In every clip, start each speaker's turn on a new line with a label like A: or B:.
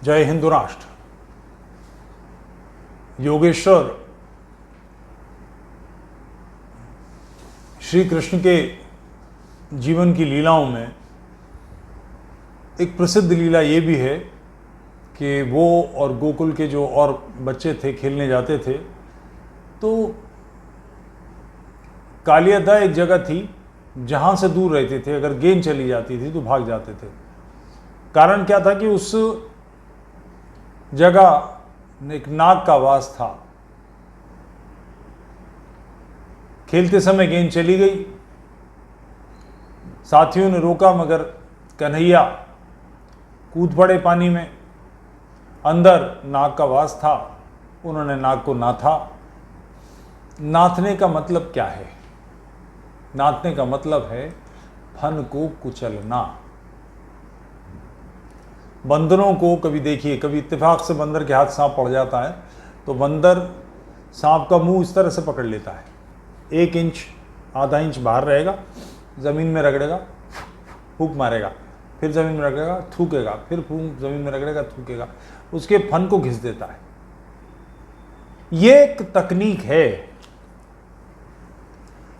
A: जय हिंद राष्ट्र। योगेश्वर श्री कृष्ण के जीवन की लीलाओं में एक प्रसिद्ध लीला ये भी है कि वो और गोकुल के जो और बच्चे थे खेलने जाते थे, तो कालियादा एक जगह थी जहाँ से दूर रहते थे। अगर गेंद चली जाती थी तो भाग जाते थे। कारण क्या था कि उस जगह एक नाग का वास था। खेलते समय गेंद चली गई, साथियों ने रोका मगर कन्हैया कूद पड़े पानी में। अंदर नाग का वास था, उन्होंने नाग को नाथा। नाथने का मतलब क्या है? नाथने का मतलब है फन को कुचलना। बंदरों को कभी देखिए, कभी इत्तेफाक से बंदर के हाथ सांप पड़ जाता है तो बंदर सांप का मुंह इस तरह से पकड़ लेता है, 1 इंच आधा इंच बाहर रहेगा, ज़मीन में रगड़ेगा, फूंक मारेगा, फिर ज़मीन में रगड़ेगा, थूकेगा, फिर फूंक ज़मीन में रगड़ेगा, थूकेगा, उसके फन को घिस देता है। ये एक तकनीक है।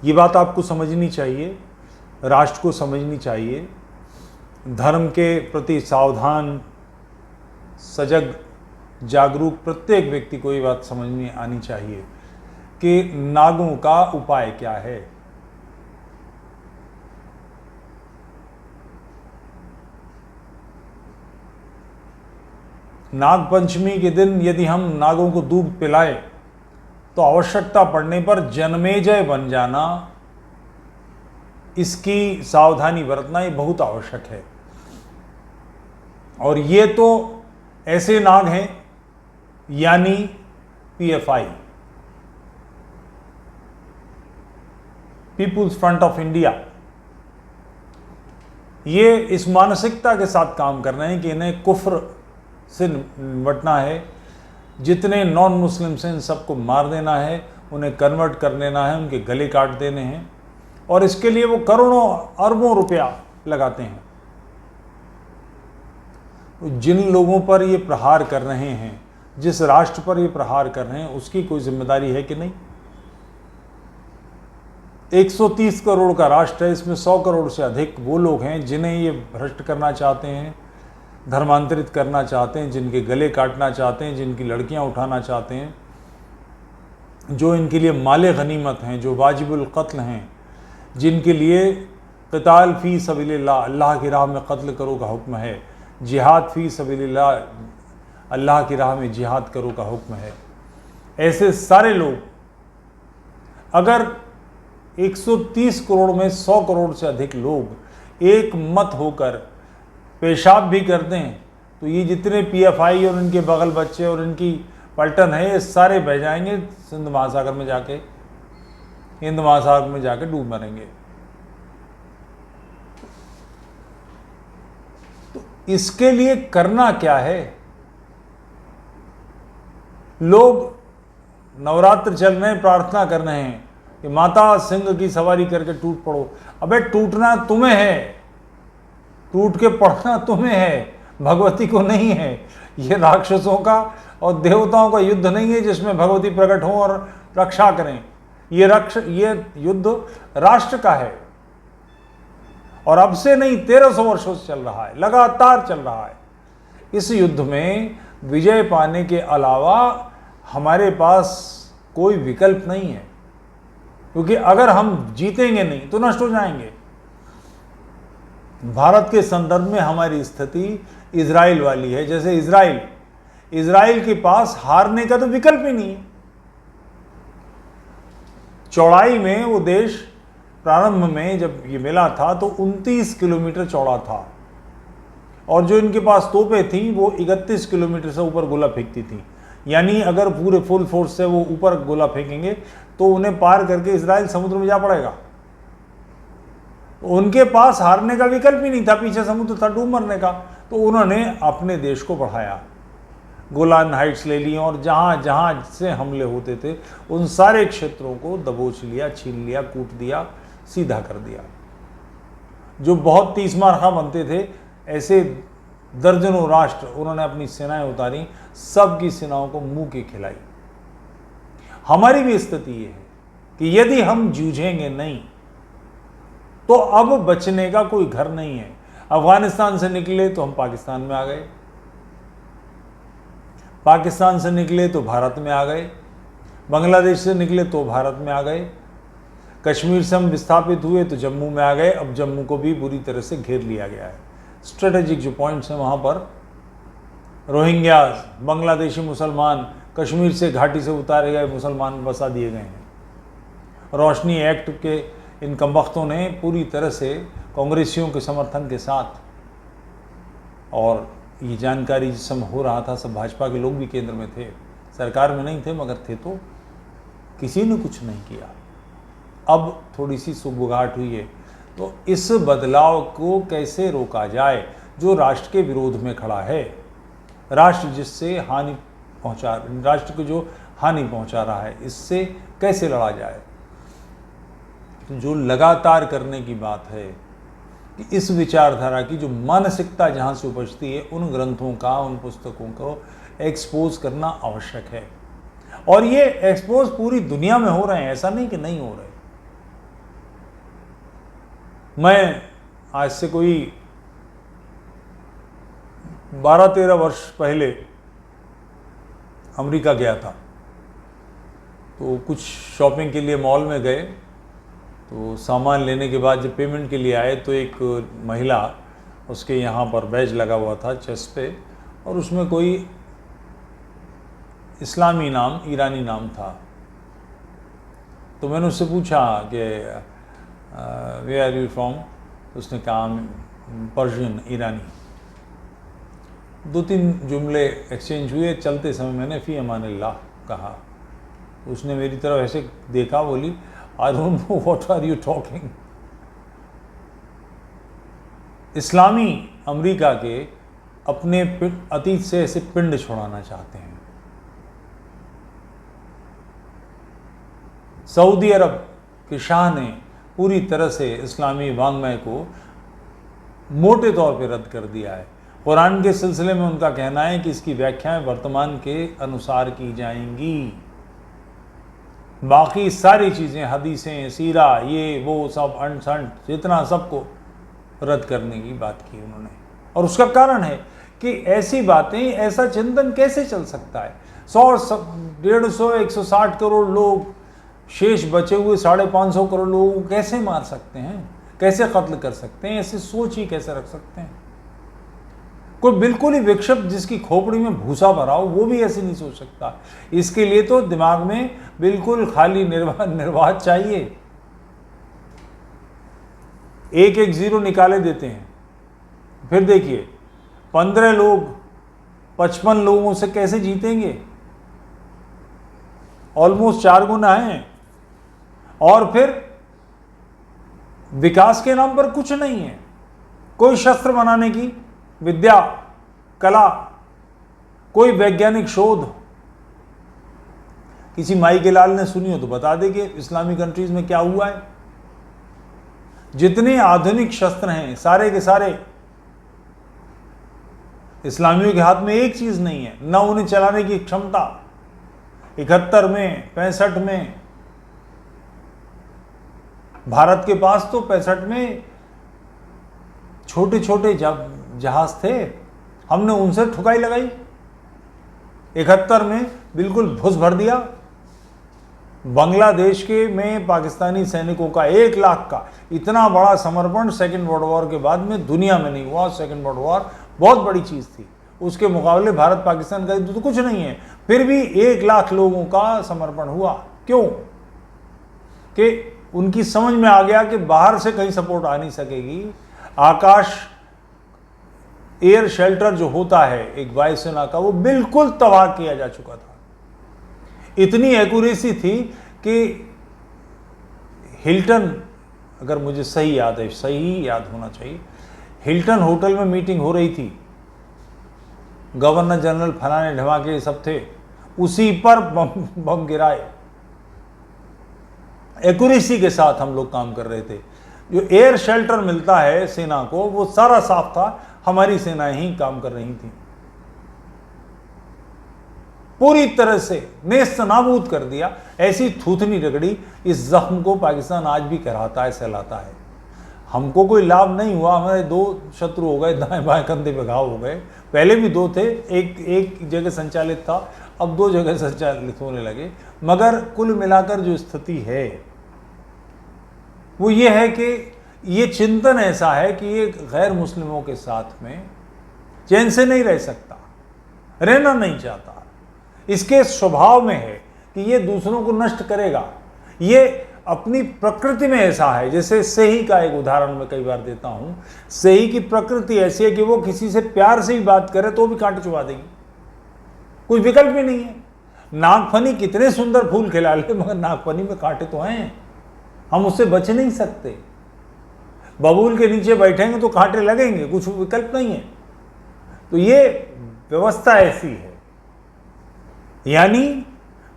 A: ये बात आपको समझनी चाहिए, राष्ट्र को समझनी चाहिए, धर्म के प्रति सावधान, सजग, जागरूक प्रत्येक व्यक्ति को ये बात समझनी आनी चाहिए कि नागों का उपाय क्या है। नाग पंचमी के दिन यदि हम नागों को दूध पिलाएं तो आवश्यकता पड़ने पर जन्मेजय बन जाना, इसकी सावधानी बरतना ये बहुत आवश्यक है। और ये तो ऐसे नाग हैं यानी PFI, people's front of India, ये इस मानसिकता के साथ काम कर रहे हैं कि इन्हें कुफ्र से निपटना है। जितने नॉन मुस्लिम्स हैं इन सबको मार देना है, उन्हें कन्वर्ट कर देना है, उनके गले काट देने हैं। और इसके लिए वो करोड़ों अरबों रुपया लगाते हैं। जिन लोगों पर ये प्रहार कर रहे हैं, जिस राष्ट्र पर ये प्रहार कर रहे हैं, उसकी कोई जिम्मेदारी है कि नहीं? 130 करोड़ का राष्ट्र है, इसमें 100 करोड़ से अधिक वो लोग हैं जिन्हें ये भ्रष्ट करना चाहते हैं, धर्मांतरित करना चाहते हैं, जिनके गले काटना चाहते हैं, जिनकी लड़कियां उठाना चाहते हैं, जो इनके लिए माले गनीमत हैं, जो वाजिबुल कत्ल हैं, जिनके लिए क़िताल फ़ी सबीलिल्लाह, अल्लाह की राह में कत्ल करो का हुक्म है, जिहाद फ़ी सबीलिल्लाह, अल्लाह की राह में जिहाद करो का हुक्म है। ऐसे सारे लोग अगर 130 करोड़ में 100 करोड़ से अधिक लोग एक मत होकर पेशाब भी करते हैं तो ये जितने पीएफआई और इनके बगल बच्चे और इनकी पलटन है, ये सारे बह जाएंगे सिंध महासागर में जाके, हिंद महासागर में जाके डूब मरेंगे। तो इसके लिए करना क्या है? लोग नवरात्र चल रहे हैं, प्रार्थना कर रहे हैं कि माता सिंह की सवारी करके टूट पड़ो। अबे टूटना तुम्हें है, टूट के पड़ना तुम्हें है, भगवती को नहीं है। ये राक्षसों का और देवताओं का युद्ध नहीं है जिसमें भगवती प्रकट हो और रक्षा करें। ये युद्ध राष्ट्र का है और अब से नहीं, 1300 वर्षों से चल रहा है, लगातार चल रहा है। इस युद्ध में विजय पाने के अलावा हमारे पास कोई विकल्प नहीं है, क्योंकि अगर हम जीतेंगे नहीं तो नष्ट हो जाएंगे। भारत के संदर्भ में हमारी स्थिति इजराइल वाली है। जैसे इजराइल के पास हारने का तो विकल्प ही नहीं है। चौड़ाई में वो देश प्रारंभ में जब ये मिला था तो 29 किलोमीटर चौड़ा था और जो इनके पास तोपें थी वो 31 किलोमीटर से ऊपर गोला फेंकती थी। यानी अगर पूरे फुल फोर्स से वो ऊपर गोला फेंकेंगे तो उन्हें पार करके इजराइल समुद्र में जा पड़ेगा। उनके पास हारने का विकल्प ही नहीं था, पीछे समुद्र था डूब मरने का। तो उन्होंने अपने देश को बढ़ाया, गोलान हाइट्स ले ली और जहाँ जहाँ से हमले होते थे उन सारे क्षेत्रों को दबोच लिया, छीन लिया, कूट दिया, सीधा कर दिया। जो बहुत तीसमारखा बनते थे, ऐसे दर्जनों राष्ट्र उन्होंने अपनी सेनाएं उतारी, सबकी सेनाओं को मुंह की खिलाई। हमारी भी स्थिति ये है कि यदि हम जूझेंगे नहीं तो अब बचने का कोई घर नहीं है। अफगानिस्तान से निकले तो हम पाकिस्तान में आ गए, पाकिस्तान से निकले तो भारत में आ गए, बांग्लादेश से निकले तो भारत में आ गए, कश्मीर से हम विस्थापित हुए तो जम्मू में आ गए। अब जम्मू को भी बुरी तरह से घेर लिया गया है। स्ट्रेटेजिक जो पॉइंट्स हैं वहाँ पर रोहिंग्यास, बांग्लादेशी मुसलमान, कश्मीर से घाटी से उतारे गए मुसलमान बसा दिए गए हैं। रोशनी एक्ट के इन कमबख्तों ने पूरी तरह से कांग्रेसियों के समर्थन के साथ, और ये जानकारी जिस समय हो रहा था सब भाजपा के लोग भी केंद्र में थे, सरकार में नहीं थे मगर थे, तो किसी ने कुछ नहीं किया। अब थोड़ी सी सुबुगाहट हुई है, तो इस बदलाव को कैसे रोका जाए जो राष्ट्र के विरोध में खड़ा है, राष्ट्र जिससे राष्ट्र को जो हानि पहुंचा रहा है, इससे कैसे लड़ा जाए। जो लगातार करने की बात है कि इस विचारधारा की जो मानसिकता जहाँ से उपजती है, उन ग्रंथों का, उन पुस्तकों को एक्सपोज करना आवश्यक है। और ये एक्सपोज पूरी दुनिया में हो रहे हैं, ऐसा नहीं कि नहीं हो रहे। मैं आज से कोई 12-13 वर्ष पहले अमेरिका गया था, तो कुछ शॉपिंग के लिए मॉल में गए, तो सामान लेने के बाद जब पेमेंट के लिए आए तो एक महिला, उसके यहाँ पर बैज लगा हुआ था चेस्ट पे, और उसमें कोई इस्लामी नाम, ईरानी नाम था। तो मैंने उससे पूछा कि वे आर यू फ्रॉम, उसने कहा पर्शियन, ईरानी। 2-3 जुमले एक्सचेंज हुए, चलते समय मैंने फ़ी अमानिल्लाह कहा। उसने मेरी तरफ ऐसे देखा, बोली I don't know what are you talking. इस्लामी अमेरिका के अपने अतीत से ऐसे पिंड छुड़ाना चाहते हैं। सऊदी अरब के शाह ने पूरी तरह से इस्लामी वांग्मय को मोटे तौर पर रद्द कर दिया है। कुरान के सिलसिले में उनका कहना है कि इसकी व्याख्याएं वर्तमान के अनुसार की जाएंगी, बाकी सारी चीज़ें, हदीसें, सीरा, ये वो सब अंट संट जितना, सबको रद्द करने की बात की उन्होंने। और उसका कारण है कि ऐसी बातें, ऐसा चिंतन कैसे चल सकता है। 100, 150, 160 करोड़ लोग, शेष बचे हुए 550 करोड़ लोगों को कैसे मार सकते हैं, कैसे कत्ल कर सकते हैं, ऐसी सोच ही कैसे रख सकते हैं। कोई बिल्कुल ही विक्षिप्त जिसकी खोपड़ी में भूसा भरा हो, वो भी ऐसे नहीं सोच सकता। इसके लिए तो दिमाग में बिल्कुल खाली निर्वात चाहिए। एक जीरो निकाले देते हैं। फिर देखिए 15 लोग 55 लोगों से कैसे जीतेंगे, ऑलमोस्ट 4 गुना हैं। और फिर विकास के नाम पर कुछ नहीं है, कोई शस्त्र बनाने की विद्या, कला, कोई वैज्ञानिक शोध। किसी माई के लाल ने सुनी हो तो बता दे कि इस्लामी कंट्रीज में क्या हुआ है। जितने आधुनिक शस्त्र हैं सारे के सारे इस्लामियों के हाथ में एक चीज नहीं है, न उन्हें चलाने की क्षमता। 71 में, 65 में, भारत के पास तो 65 में छोटे छोटे जहाज थे, हमने उनसे ठुकाई लगाई। 71 में बिल्कुल भुस भर दिया। बांग्लादेश के में पाकिस्तानी सैनिकों का 1 लाख का इतना बड़ा समर्पण सेकेंड वर्ल्ड वॉर के बाद में दुनिया में नहीं हुआ। सेकेंड वर्ल्ड वॉर बहुत बड़ी चीज़ थी, उसके मुकाबले भारत पाकिस्तान का युद्ध तो कुछ नहीं है। फिर भी 1 लाख लोगों का समर्पण हुआ। क्यों? कि उनकी समझ में आ गया कि बाहर से कहीं सपोर्ट आ नहीं सकेगी। आकाश एयर शेल्टर जो होता है एक वायुसेना का, वो बिल्कुल तबाह किया जा चुका था। इतनी एक्यूरेसी थी कि हिल्टन, अगर मुझे सही याद है, सही याद होना चाहिए, हिल्टन होटल में मीटिंग हो रही थी, गवर्नर जनरल फलाने ढमाके सब थे, उसी पर बम गिराए। एक्यूरेसी के साथ हम लोग काम कर रहे थे। जो एयर शेल्टर मिलता है सेना को वो सारा साफ था, हमारी सेनाएं ही काम कर रही थी। पूरी तरह से नेस्त नाबूद कर दिया। ऐसी थूथनी रगड़ी, इस जख्म को पाकिस्तान आज भी कराता है, सहलाता है। हमको कोई लाभ नहीं हुआ, हमारे 2 शत्रु हो गए, दाएं बाएं कंधे पे घाव हो गए। पहले भी 2 थे, एक जगह संचालित था, अब 2 जगह संचालित होने लगे। मगर कुल मिलाकर जो स्थिति है वो ये है कि ये चिंतन ऐसा है कि ये गैर मुस्लिमों के साथ में चैन से नहीं रह सकता, रहना नहीं चाहता। इसके स्वभाव में है कि ये दूसरों को नष्ट करेगा। ये अपनी प्रकृति में ऐसा है। जैसे सेही का एक उदाहरण मैं कई बार देता हूं। सेही की प्रकृति ऐसी है कि वो किसी से प्यार से भी बात करे तो भी कांटे चुभा देगी, कोई विकल्प ही नहीं है। नागफनी कितने सुंदर फूल खिला ले, मगर नागफनी में कांटे तो हैं, हम उससे बच नहीं सकते। बबूल के नीचे बैठेंगे तो कांटे लगेंगे, कुछ विकल्प नहीं है। तो ये व्यवस्था ऐसी है। यानी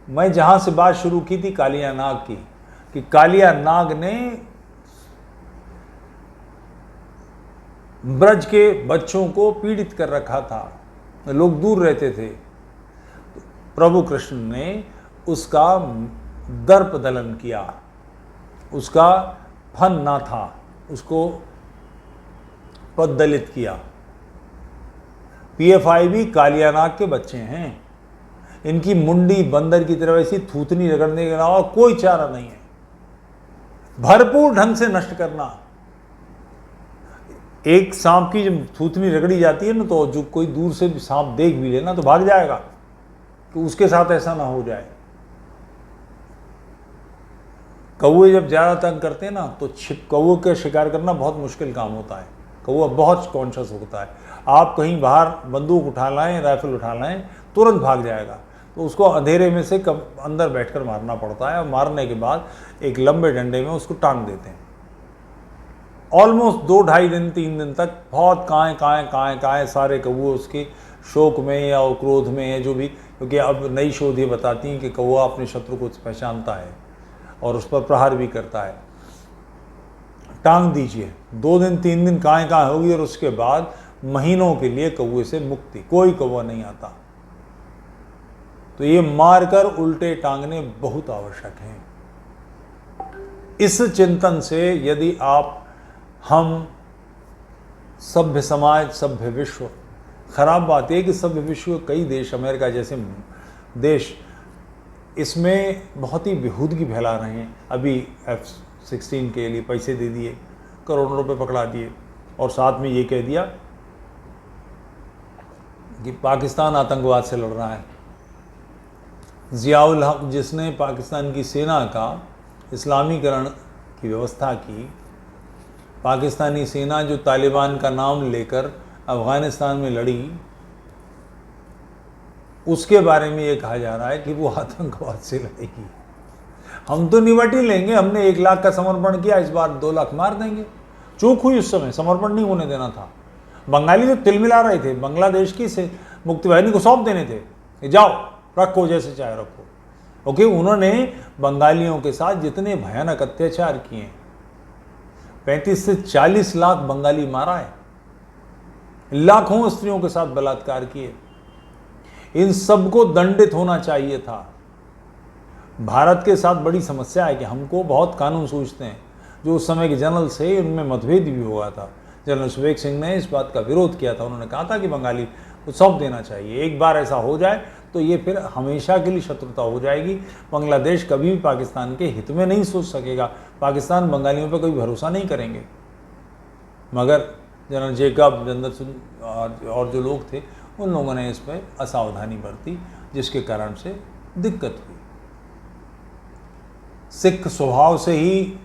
A: मैं जहां से बात शुरू की थी कालिया नाग की, कि कालिया नाग ने ब्रज के बच्चों को पीड़ित कर रखा था, लोग दूर रहते थे। प्रभु कृष्ण ने उसका दर्प दलन किया, उसका फन ना था, उसको पददलित किया। पीएफआई भी कालिया नाग के बच्चे हैं। इनकी मुंडी बंदर की तरह ऐसी थूथनी रगड़ने के अलावा कोई चारा नहीं है। भरपूर ढंग से नष्ट करना। एक सांप की जब थूथनी रगड़ी जाती है ना, तो जो कोई दूर से भी सांप देख भी लेना तो भाग जाएगा, तो उसके साथ ऐसा ना हो जाए। कौवे जब ज्यादा तंग करते हैं ना, तो कौवे का शिकार करना बहुत मुश्किल काम होता है। कौवा बहुत कॉन्शियस होता है। आप कहीं बाहर बंदूक उठा लाएं, राइफल उठा लाएं, तुरंत भाग जाएगा। तो उसको अंधेरे में से अंदर बैठकर मारना पड़ता है, और मारने के बाद एक लंबे डंडे में उसको टांग देते हैं। ऑलमोस्ट 2-2.5 दिन 3 दिन तक बहुत काएं सारे कौवे उसके शोक में या क्रोध में है जो भी, क्योंकि अब नई शोध ये बताती हैं कि कौवा अपने शत्रु को पहचानता है और उस पर प्रहार भी करता है। टांग दीजिए, 2 दिन 3 दिन काएं होगी, और उसके बाद महीनों के लिए कौवे से मुक्ति, कोई कौवा नहीं आता। तो ये मारकर उल्टे टांगने बहुत आवश्यक हैं। इस चिंतन से यदि हम सभ्य समाज, सभ्य विश्व, खराब बात है कि सभ्य विश्व कई देश, अमेरिका जैसे देश, इसमें बहुत ही बेहूदगी फैला रहे हैं। अभी F-16 के लिए पैसे दे दिए, करोड़ों रुपए पकड़ा दिए, और साथ में ये कह दिया कि पाकिस्तान आतंकवाद से लड़ रहा है। ज़ियाउल हक, जिसने पाकिस्तान की सेना का इस्लामीकरण की व्यवस्था की, पाकिस्तानी सेना जो तालिबान का नाम लेकर अफ़गानिस्तान में लड़ी, उसके बारे में ये कहा जा रहा है कि वो आतंकवाद से लड़ेगी। हम तो निपट ही लेंगे, हमने 1 लाख का समर्पण किया, इस बार 2 लाख मार देंगे। चूक हुई उस समय, समर्पण नहीं होने देना था। बंगाली तो तिलमिला रहे थे, बांग्लादेश की से मुक्ति वाहिनी को सौंप देने थे, जाओ रखो जैसे चाहे रखो। ओके, उन्होंने बंगालियों के साथ जितने भयानक अत्याचार किए, 35 से 40 लाख बंगाली मारा है, लाखों स्त्रियों के साथ बलात्कार किए। इन सबको दंडित होना चाहिए था। भारत के साथ बड़ी समस्या है कि हमको बहुत कानून सूझते हैं। जो उस समय के जनरल से उनमें मतभेद भी हुआ था। जनरल सुबेग सिंह ने इस बात का विरोध किया था। उन्होंने कहा था कि बंगाली को सौंप देना चाहिए। एक बार ऐसा हो जाए तो ये फिर हमेशा के लिए शत्रुता हो जाएगी। बांग्लादेश कभी भी पाकिस्तान के हित में नहीं सोच सकेगा। पाकिस्तान बंगालियों पर कोई भरोसा नहीं करेंगे। मगर जनरल जेकब, जनरल और जो लोग थे, उन लोगों ने इस पर असावधानी बरती, जिसके कारण से दिक्कत हुई। सिख स्वभाव से ही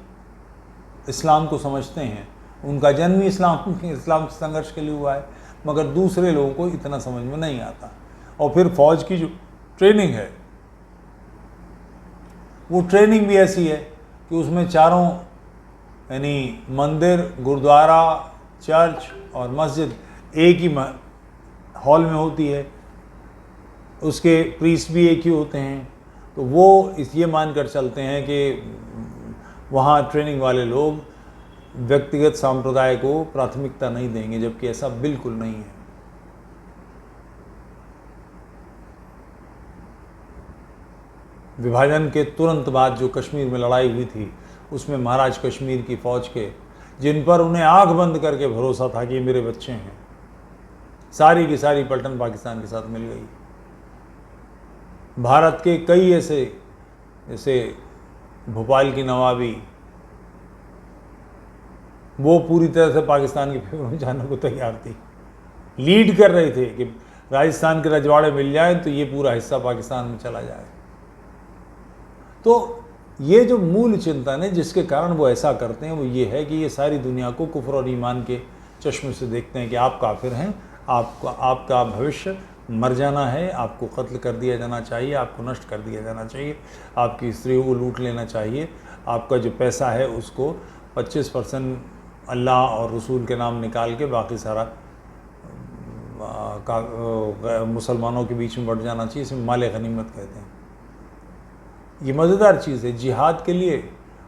A: इस्लाम को समझते हैं, उनका जन्म ही इस्लाम संघर्ष के लिए हुआ है, मगर दूसरे लोगों को इतना समझ में नहीं आता। और फिर फौज की जो ट्रेनिंग है, वो ट्रेनिंग भी ऐसी है कि उसमें चारों, यानी मंदिर, गुरुद्वारा, चर्च और मस्जिद एक ही हॉल में होती है। उसके प्रीस्ट भी एक ही होते हैं। तो वो ये मानकर चलते हैं कि वहाँ ट्रेनिंग वाले लोग व्यक्तिगत संप्रदाय को प्राथमिकता नहीं देंगे, जबकि ऐसा बिल्कुल नहीं है। विभाजन के तुरंत बाद जो कश्मीर में लड़ाई हुई थी, उसमें महाराज कश्मीर की फौज के, जिन पर उन्हें आंख बंद करके भरोसा था कि ये मेरे बच्चे हैं, सारी की सारी पलटन पाकिस्तान के साथ मिल गई। भारत के कई ऐसे, जैसे भोपाल की नवाबी, वो पूरी तरह से पाकिस्तान के फेवर में जाने को तैयार थी, लीड कर रहे थे कि राजस्थान के रजवाड़े मिल जाए तो ये पूरा हिस्सा पाकिस्तान में चला जाए। तो ये जो मूल चिंतन है जिसके कारण वो ऐसा करते हैं, वो ये है कि ये सारी दुनिया को कुफ्र और ईमान के चश्मे से देखते हैं कि आप काफिर हैं, आपका भविष्य मर जाना है, आपको कत्ल कर दिया जाना चाहिए, आपको नष्ट कर दिया जाना चाहिए, आपकी स्त्रियों को लूट लेना चाहिए, आपका जो पैसा है उसको 25% अल्लाह और रसूल के नाम निकाल के बाकी सारा मुसलमानों के बीच में बढ़ जाना चाहिए। इसे माल गनीमत कहते हैं। ये मज़ेदार चीज़ है। जिहाद के लिए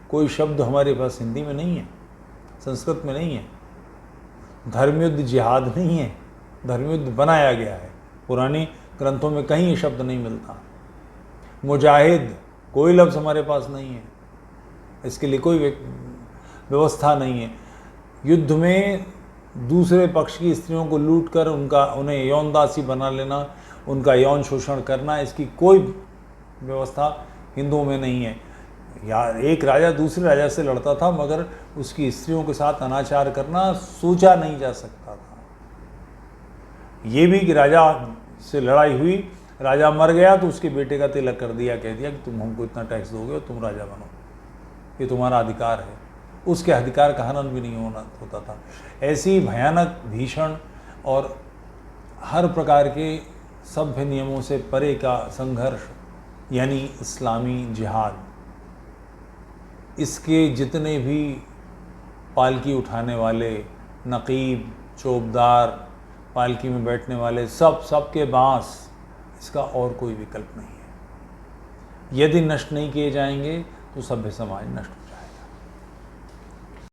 A: कोई शब्द हमारे पास हिंदी में नहीं है, संस्कृत में नहीं है। धर्मयुद्ध जिहाद नहीं है, धर्मयुद्ध बनाया गया है। पुरानी ग्रंथों में कहीं ये शब्द नहीं मिलता। मुजाहिद कोई लफ्ज़ हमारे पास नहीं है, इसके लिए कोई व्यवस्था नहीं है। युद्ध में दूसरे पक्ष की स्त्रियों को लूट कर उन्हें यौन दासी बना लेना, उनका यौन शोषण करना, इसकी कोई व्यवस्था हिंदुओं में नहीं है। यार एक राजा दूसरे राजा से लड़ता था, मगर उसकी स्त्रियों के साथ अनाचार करना सोचा नहीं जा सकता था। ये भी कि राजा से लड़ाई हुई, राजा मर गया तो उसके बेटे का तिलक कर दिया, कह दिया कि तुम हमको इतना टैक्स दोगे और तुम राजा बनो, ये तुम्हारा अधिकार है। उसके अधिकार का हनन भी नहीं होता था। ऐसी भयानक, भीषण और हर प्रकार के सभ्य नियमों से परे का संघर्ष यानी इस्लामी जिहाद, इसके जितने भी पालकी उठाने वाले, नकीब, चौबदार, पालकी में बैठने वाले, सबके बांस, इसका और कोई विकल्प नहीं है। यदि नष्ट नहीं किए जाएंगे तो सभ्य समाज नष्ट